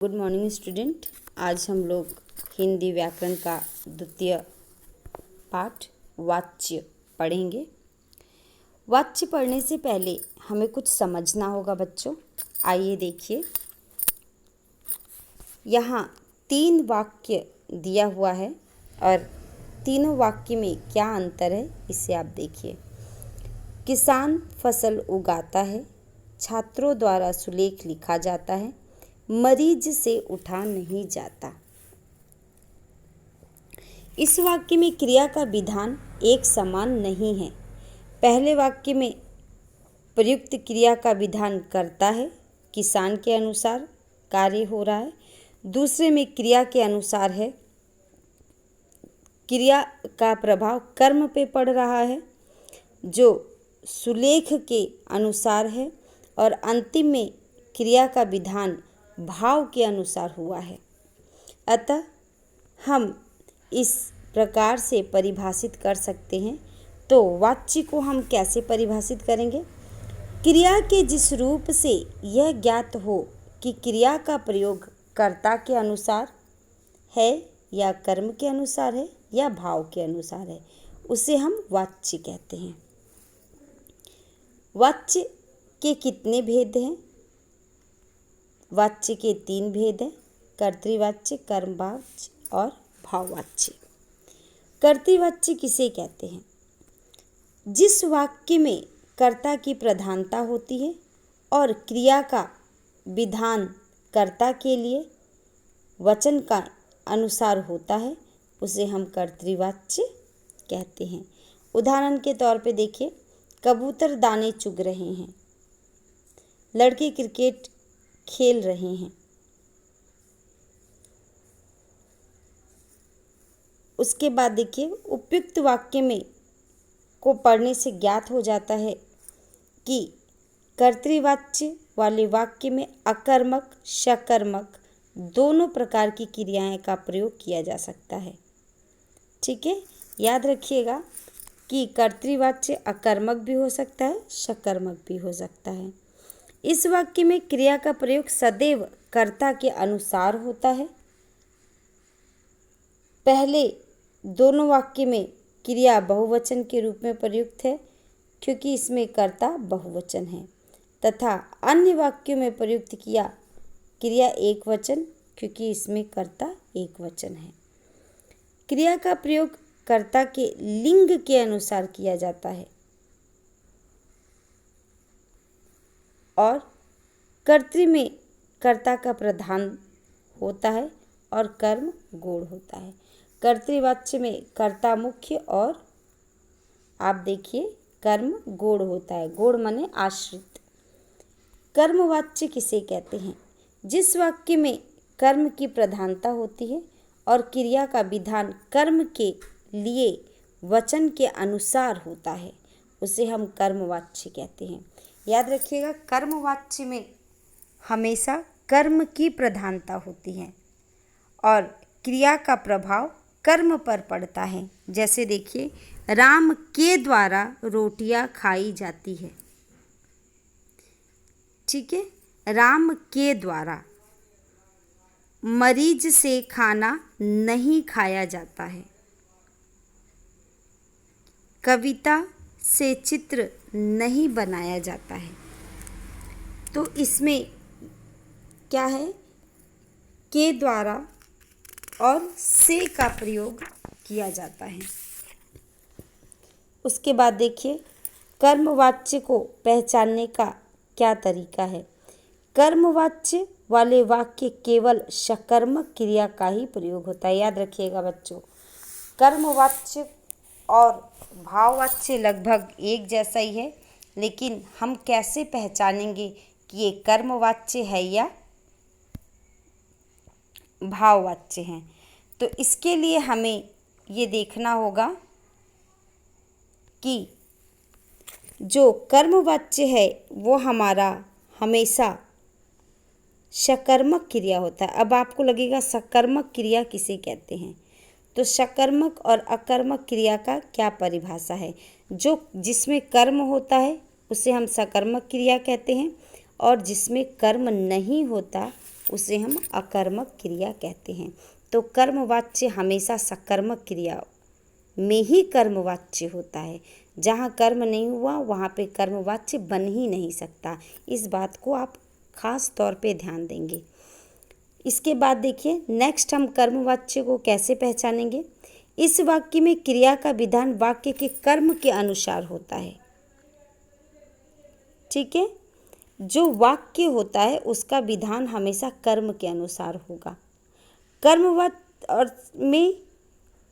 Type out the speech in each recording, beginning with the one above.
Good morning student. आज हम लोग हिंदी व्याकरण का द्वितीय पाठ वाच्य पढ़ेंगे। वाच्य पढ़ने से पहले हमें कुछ समझना होगा बच्चों। आइए देखिए, यहाँ 3 वाक्य दिया हुआ है और तीनों वाक्य में क्या अंतर है इसे आप देखिए। किसान फसल उगाता है, छात्रों द्वारा सुलेख लिखा जाता है, मरीज से उठा नहीं जाता। इस वाक्य में क्रिया का विधान एक समान नहीं है। पहले वाक्य में प्रयुक्त क्रिया का विधान करता है, किसान के अनुसार कार्य हो रहा है। दूसरे में क्रिया के अनुसार है, क्रिया का प्रभाव कर्म पे पड़ रहा है जो सुलेख के अनुसार है। और अंतिम में क्रिया का विधान भाव के अनुसार हुआ है। अतः हम इस प्रकार से परिभाषित कर सकते हैं। तो वाच्य को हम कैसे परिभाषित करेंगे? क्रिया के जिस रूप से यह ज्ञात हो कि क्रिया का प्रयोग कर्ता के अनुसार है या कर्म के अनुसार है या भाव के अनुसार है, उसे हम वाच्य कहते हैं। वाच्य के कितने भेद हैं? वाच्य के 3 भेद हैं, कर्तृवाच्य, कर्मवाच्य और भाववाच्य। कर्तृवाच्य किसे कहते हैं? जिस वाक्य में कर्ता की प्रधानता होती है और क्रिया का विधान कर्ता के लिए वचन का अनुसार होता है, उसे हम कर्तृवाच्य कहते हैं। उदाहरण के तौर पे देखिए, कबूतर दाने चुग रहे हैं, लड़के क्रिकेट खेल रहे हैं। उसके बाद देखिए, उपयुक्त वाक्य में को पढ़ने से ज्ञात हो जाता है कि कर्तृवाच्य वाले वाक्य में अकर्मक, सकर्मक दोनों प्रकार की क्रियाएं का प्रयोग किया जा सकता है। ठीक है, याद रखिएगा कि कर्तृवाच्य अकर्मक भी हो सकता है, सकर्मक भी हो सकता है। इस वाक्य में क्रिया का प्रयोग सदैव कर्ता के अनुसार होता है। पहले दोनों वाक्य में क्रिया बहुवचन के रूप में प्रयुक्त है क्योंकि इसमें कर्ता बहुवचन है, तथा अन्य वाक्यों में प्रयुक्त क्रिया एक वचन क्योंकि इसमें कर्ता एक वचन है। क्रिया का प्रयोग कर्ता के लिंग के अनुसार किया जाता है और कर्तृ में कर्ता का प्रधान होता है और कर्म गौण होता है। कर्तृवाच्य में कर्ता मुख्य और आप देखिए कर्म गौण होता है। गौण माने आश्रित। कर्मवाच्य किसे कहते हैं? जिस वाक्य में कर्म की प्रधानता होती है और क्रिया का विधान कर्म के लिए वचन के अनुसार होता है, उसे हम कर्मवाच्य कहते हैं। याद रखिएगा, कर्मवाच्य में हमेशा कर्म की प्रधानता होती है और क्रिया का प्रभाव कर्म पर पड़ता है। जैसे देखिए, राम के द्वारा रोटियां खाई जाती है। ठीक है, राम के द्वारा। मरीज से खाना नहीं खाया जाता है। कविता से चित्र नहीं बनाया जाता है। तो इसमें क्या है? के द्वारा और से का प्रयोग किया जाता है। उसके बाद देखिए, कर्मवाच्य को पहचानने का क्या तरीका है? कर्मवाच्य वाले वाक्य केवल सकर्मक क्रिया का ही प्रयोग होता है। याद रखिएगा बच्चों, कर्मवाच्य और भाववाच्य लगभग एक जैसा ही है, लेकिन हम कैसे पहचानेंगे कि ये कर्मवाच्य है या भाववाच्य हैं? तो इसके लिए हमें ये देखना होगा कि जो कर्मवाच्य है वो हमारा हमेशा सकर्मक क्रिया होता है। अब आपको लगेगा सकर्मक क्रिया किसे कहते हैं? तो सकर्मक और अकर्मक क्रिया का क्या परिभाषा है? जो जिसमें कर्म होता है उसे हम सकर्मक क्रिया कहते हैं और जिसमें कर्म नहीं होता उसे हम अकर्मक क्रिया कहते हैं। तो कर्मवाच्य हमेशा सकर्मक क्रिया में ही कर्मवाच्य होता है। जहाँ कर्म नहीं हुआ वहाँ पे कर्मवाच्य बन ही नहीं सकता। इस बात को आप खास तौर पे ध्यान देंगे। इसके बाद देखिए नेक्स्ट हम कर्मवाच्य को कैसे पहचानेंगे। इस वाक्य में क्रिया का विधान वाक्य के कर्म के अनुसार होता है। ठीक है, जो वाक्य होता है उसका विधान हमेशा कर्म के अनुसार होगा। कर्मवाच्य और में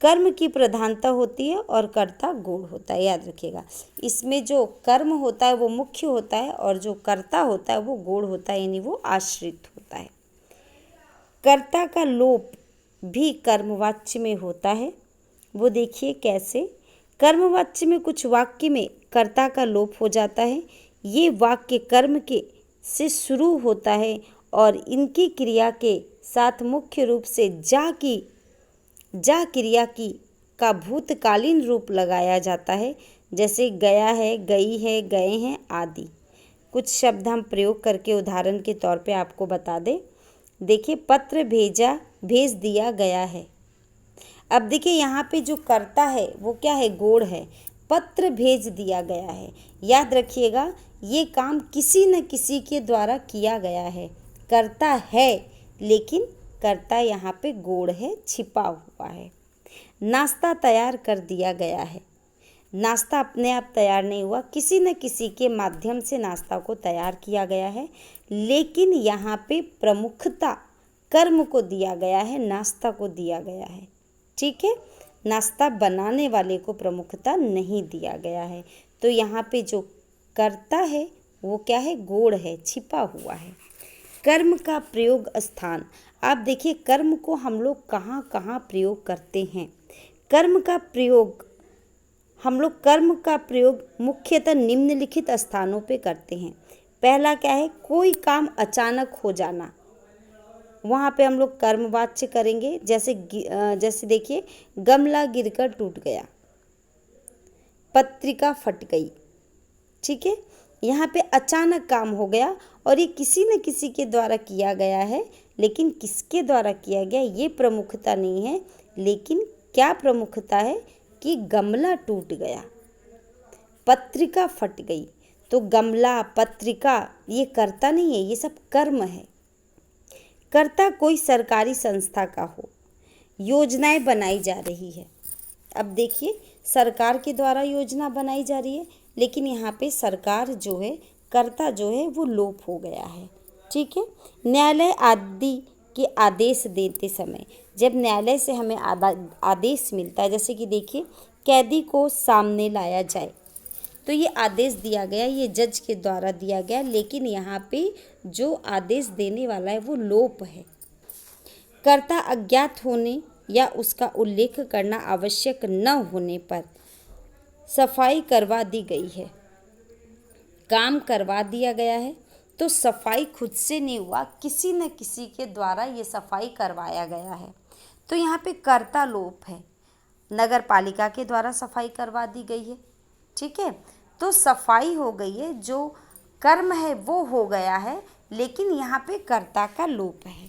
कर्म की प्रधानता होती है और कर्ता गौण होता है, याद रखिएगा। इसमें जो कर्म होता है वो मुख्य होता है और जो कर्ता होता है वो गौण होता है, यानी वो आश्रित होता है। कर्ता का लोप भी कर्मवाच्य में होता है। वो देखिए कैसे। कर्मवाच्य में कुछ वाक्य में कर्ता का लोप हो जाता है। ये वाक्य कर्म के से शुरू होता है और इनकी क्रिया के साथ मुख्य रूप से जा क्रिया की का भूतकालीन रूप लगाया जाता है, जैसे गया है, गई है, गए हैं आदि। कुछ शब्द हम प्रयोग करके उदाहरण के तौर पे आपको बता दें। देखिए पत्र भेज दिया गया है। अब देखिए यहाँ पे जो कर्ता है वो क्या है, गौण है। पत्र भेज दिया गया है, याद रखिएगा ये काम किसी न किसी के द्वारा किया गया है। कर्ता है लेकिन कर्ता यहाँ पे गौण है, छिपा हुआ है। नाश्ता तैयार कर दिया गया है। नाश्ता अपने आप तैयार नहीं हुआ, किसी न किसी के माध्यम से नाश्ता को तैयार किया गया है, लेकिन यहाँ पे प्रमुखता कर्म को दिया गया है, नाश्ता को दिया गया है। ठीक है, नाश्ता बनाने वाले को प्रमुखता नहीं दिया गया है। तो यहाँ पे जो कर्ता है वो क्या है, गौण है, छिपा हुआ है। कर्म का प्रयोग स्थान। आप देखिए कर्म को हम लोग कहाँ कहाँ प्रयोग करते हैं। कर्म का प्रयोग मुख्यतः निम्नलिखित स्थानों पे करते हैं। पहला क्या है, कोई काम अचानक हो जाना, वहाँ पे हम लोग कर्मवाच्य करेंगे। जैसे देखिए गमला गिरकर टूट गया, पत्रिका फट गई। ठीक है, यहाँ पे अचानक काम हो गया और ये किसी न किसी के द्वारा किया गया है, लेकिन किसके द्वारा किया गया ये प्रमुखता नहीं है। लेकिन क्या प्रमुखता है कि गमला टूट गया, पत्रिका फट गई। तो गमला, पत्रिका ये कर्ता नहीं है, ये सब कर्म है। कर्ता कोई सरकारी संस्था का हो, योजनाएं बनाई जा रही है। अब देखिए सरकार के द्वारा योजना बनाई जा रही है, लेकिन यहाँ पे सरकार जो है, कर्ता जो है वो लोप हो गया है। ठीक है, न्यायालय आदि के आदेश देते समय, जब न्यायालय से हमें आदेश मिलता है, जैसे कि देखिए कैदी को सामने लाया जाए, तो ये आदेश दिया गया, ये जज के द्वारा दिया गया, लेकिन यहाँ पे जो आदेश देने वाला है वो लोप है। कर्ता अज्ञात होने या उसका उल्लेख करना आवश्यक न होने पर सफाई करवा दी गई है। काम करवा दिया गया है तो सफाई खुद से नहीं हुआ, किसी न किसी के द्वारा ये सफाई करवाया गया है। तो यहाँ पे कर्ता लोप है, नगर पालिका के द्वारा सफाई करवा दी गई है। ठीक है, तो सफाई हो गई है, जो कर्म है वो हो गया है, लेकिन यहाँ पे कर्ता का लोप है।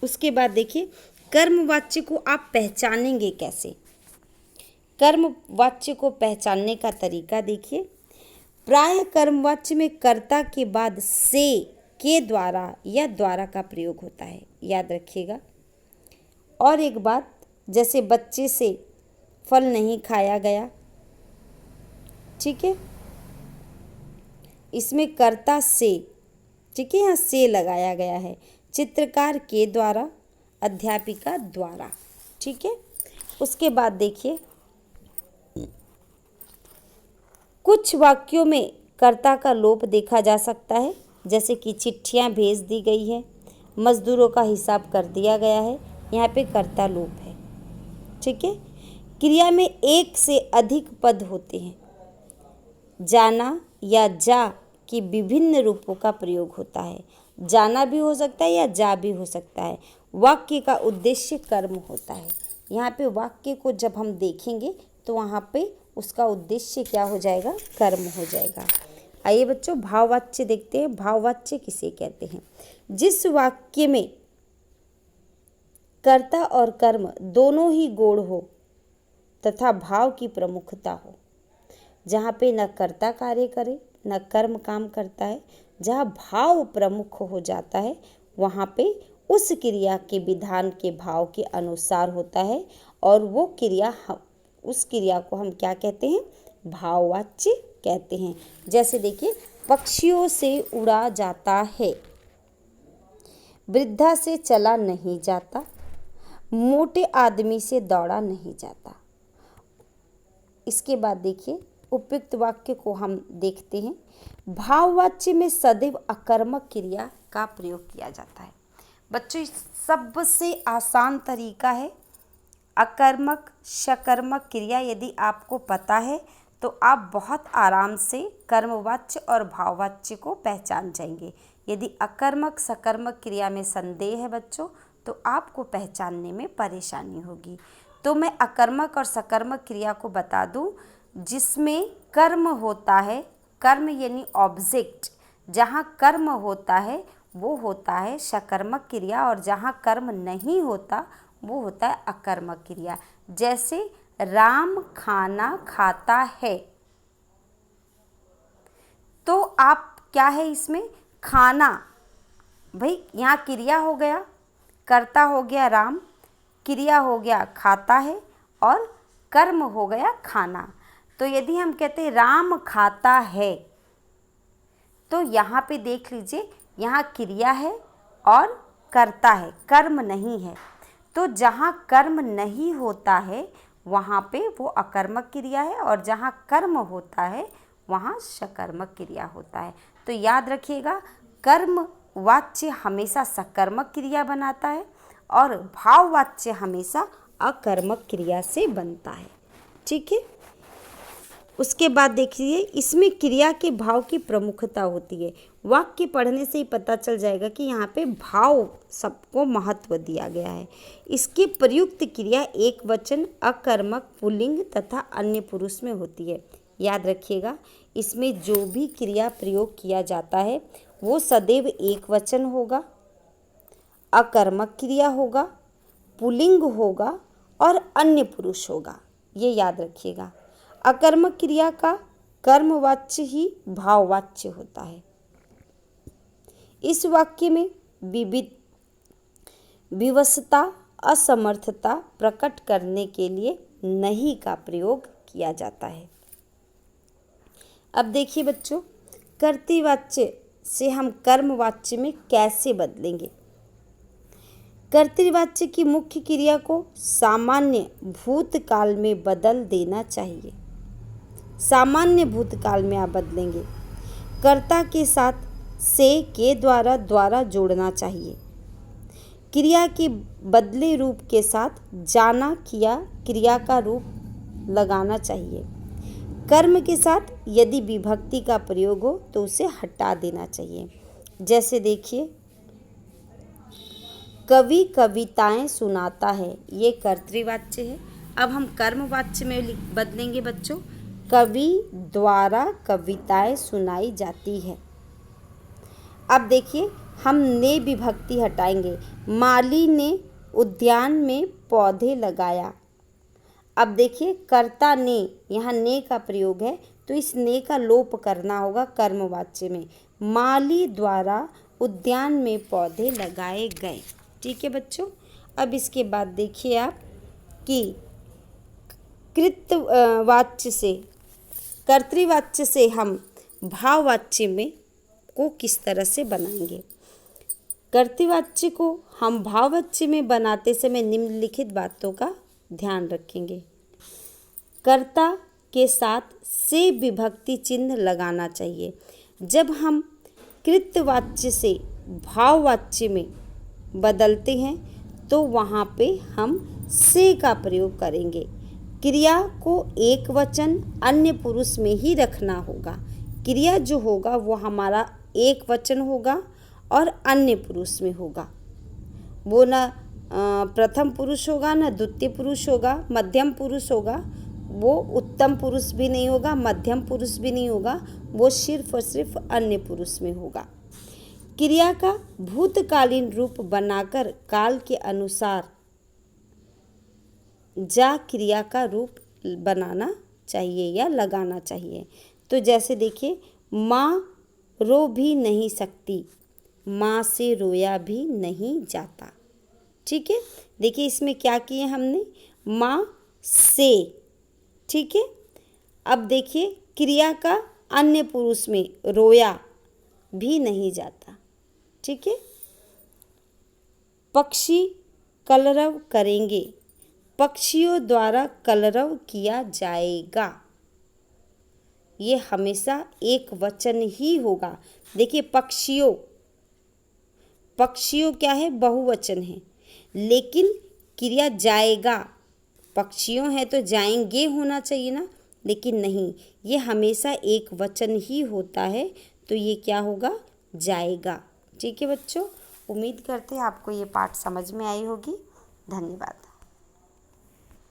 उसके बाद देखिए कर्मवाच्य को आप पहचानेंगे कैसे। कर्मवाच्य को पहचानने का तरीका देखिए। प्राय कर्मवाच्य में कर्ता के बाद से, के द्वारा या द्वारा का प्रयोग होता है, याद रखिएगा। और एक बात, जैसे बच्चे से फल नहीं खाया गया। ठीक है, इसमें कर्ता से, ठीक है, यहाँ से लगाया गया है। चित्रकार के द्वारा, अध्यापिका द्वारा। ठीक है, उसके बाद देखिए कुछ वाक्यों में कर्ता का लोप देखा जा सकता है, जैसे कि चिट्ठियाँ भेज दी गई है, मजदूरों का हिसाब कर दिया गया है, यहाँ पे कर्ता लोप है। ठीक है, क्रिया में एक से अधिक पद होते हैं। जाना या जा की विभिन्न रूपों का प्रयोग होता है। जाना भी हो सकता है या जा भी हो सकता है। वाक्य का उद्देश्य कर्म होता है। यहाँ पे वाक्य को जब हम देखेंगे तो वहाँ पे उसका उद्देश्य क्या हो जाएगा, कर्म हो जाएगा। आइए बच्चों भाववाच्य देखते हैं। भाववाच्य किसे कहते हैं। जिस वाक्य में कर्ता और कर्म दोनों ही गौण हो तथा भाव की प्रमुखता हो, जहाँ पे न कर्ता कार्य करे न कर्म काम करता है, जहाँ भाव प्रमुख हो जाता है, वहाँ पे उस क्रिया के विधान के भाव के अनुसार होता है और वो क्रिया, उस क्रिया को हम क्या कहते हैं? भाववाच्य कहते हैं। जैसे देखिए, पक्षियों से उड़ा जाता है, वृद्धा से चला नहीं जाता, मोटे आदमी से दौड़ा नहीं जाता। इसके बाद देखिए, उपयुक्त वाक्य को हम देखते हैं। भाववाच्य में सदैव अकर्मक क्रिया का प्रयोग किया जाता है। बच्चों, सबसे आसान तरीका है अकर्मक सकर्मक क्रिया। यदि आपको पता है तो आप बहुत आराम से कर्मवाच्य और भाववाच्य को पहचान जाएंगे। यदि अकर्मक सकर्मक क्रिया में संदेह है बच्चों, तो आपको पहचानने में परेशानी होगी। तो मैं अकर्मक और सकर्मक क्रिया को बता दूं, जिसमें कर्म होता है, कर्म यानी ऑब्जेक्ट, जहाँ कर्म होता है वो होता है सकर्मक क्रिया, और जहाँ कर्म नहीं होता वो होता है अकर्मक क्रिया। जैसे राम खाना खाता है, तो आप क्या है इसमें? खाना, भाई यहाँ क्रिया हो गया, कर्ता हो गया राम, क्रिया हो गया खाता है, और कर्म हो गया खाना। तो यदि हम कहते हैं राम खाता है, तो यहाँ पे देख लीजिए, यहाँ क्रिया है और कर्ता है, कर्म नहीं है। तो जहाँ कर्म नहीं होता है वहाँ पे वो अकर्मक क्रिया है, और जहाँ कर्म होता है वहाँ सकर्मक क्रिया होता है। तो याद रखिएगा, कर्म वाच्य हमेशा सकर्मक क्रिया बनाता है और भाववाच्य हमेशा अकर्मक क्रिया से बनता है। ठीक है। उसके बाद देखिए, इसमें क्रिया के भाव की प्रमुखता होती है। वाक्य पढ़ने से ही पता चल जाएगा कि यहाँ पे भाव सबको महत्व दिया गया है। इसकी प्रयुक्त क्रिया एक वचन, अकर्मक, पुल्लिंग तथा अन्य पुरुष में होती है। याद रखिएगा, इसमें जो भी क्रिया प्रयोग किया जाता है वो सदैव एक वचन होगा, अकर्मक क्रिया होगा, पुल्लिंग होगा और अन्य पुरुष होगा। ये याद रखिएगा। अकर्मक क्रिया का कर्मवाच्य ही भाववाच्य होता है। इस वाक्य में विवशता, असमर्थता प्रकट करने के लिए नहीं का प्रयोग किया जाता है। अब देखिए बच्चों, कर्तृवाच्य से हम कर्मवाच्य में कैसे बदलेंगे। कर्तृवाच्य की मुख्य क्रिया को सामान्य भूतकाल में बदल देना चाहिए। सामान्य भूतकाल में आप बदलेंगे। कर्ता के साथ से के द्वारा जोड़ना चाहिए। क्रिया के बदले रूप के साथ जाना किया क्रिया का रूप लगाना चाहिए। कर्म के साथ यदि विभक्ति का प्रयोग हो तो उसे हटा देना चाहिए। जैसे देखिए, कवि कविताएं सुनाता है, ये कर्तृवाच्य है। अब हम कर्मवाच्य में बदलेंगे बच्चों, कवि द्वारा कविताएं सुनाई जाती है। अब देखिए, हम ने विभक्ति हटाएंगे। माली ने उद्यान में पौधे लगाया। अब देखिए, कर्ता ने, यहाँ ने का प्रयोग है, तो इस ने का लोप करना होगा कर्मवाच्य में। माली द्वारा उद्यान में पौधे लगाए गए। ठीक है बच्चों। अब इसके बाद देखिए आप कि कृतवाच्य से, कर्तृवाच्य से हम भाववाच्य में को किस तरह से बनाएंगे। कर्तृवाच्य को हम भाववाच्य में बनाते समय निम्नलिखित बातों का ध्यान रखेंगे। कर्ता के साथ से विभक्ति चिन्ह लगाना चाहिए। जब हम कृतवाच्य से भाववाच्य में बदलते हैं तो वहाँ पे हम से का प्रयोग करेंगे। क्रिया को एक वचन अन्य पुरुष में ही रखना होगा। क्रिया जो होगा वो हमारा एक वचन होगा और अन्य पुरुष में होगा। वो न प्रथम पुरुष होगा, न द्वितीय पुरुष होगा, मध्यम पुरुष होगा, वो उत्तम पुरुष भी नहीं होगा, मध्यम पुरुष भी नहीं होगा, वो सिर्फ और सिर्फ अन्य पुरुष में होगा। क्रिया का भूतकालीन रूप बनाकर काल के अनुसार जा क्रिया का रूप बनाना चाहिए या लगाना चाहिए। तो जैसे देखिए, माँ रो भी नहीं सकती, माँ से रोया भी नहीं जाता। ठीक है, देखिए इसमें क्या किए हमने, माँ से। ठीक है, अब देखिए क्रिया का अन्य पुरुष में रोया भी नहीं जाता। ठीक है, पक्षी कलरव करेंगे, पक्षियों द्वारा कलरव किया जाएगा। ये हमेशा एक वचन ही होगा। देखिए पक्षियों, पक्षियों क्या है, बहुवचन है, लेकिन क्रिया जाएगा, पक्षियों है तो जाएंगे होना चाहिए ना, लेकिन नहीं, ये हमेशा एक वचन ही होता है, तो ये क्या होगा, जाएगा। ठीक है बच्चों, उम्मीद करते हैं आपको ये पाठ समझ में आई होगी। धन्यवाद।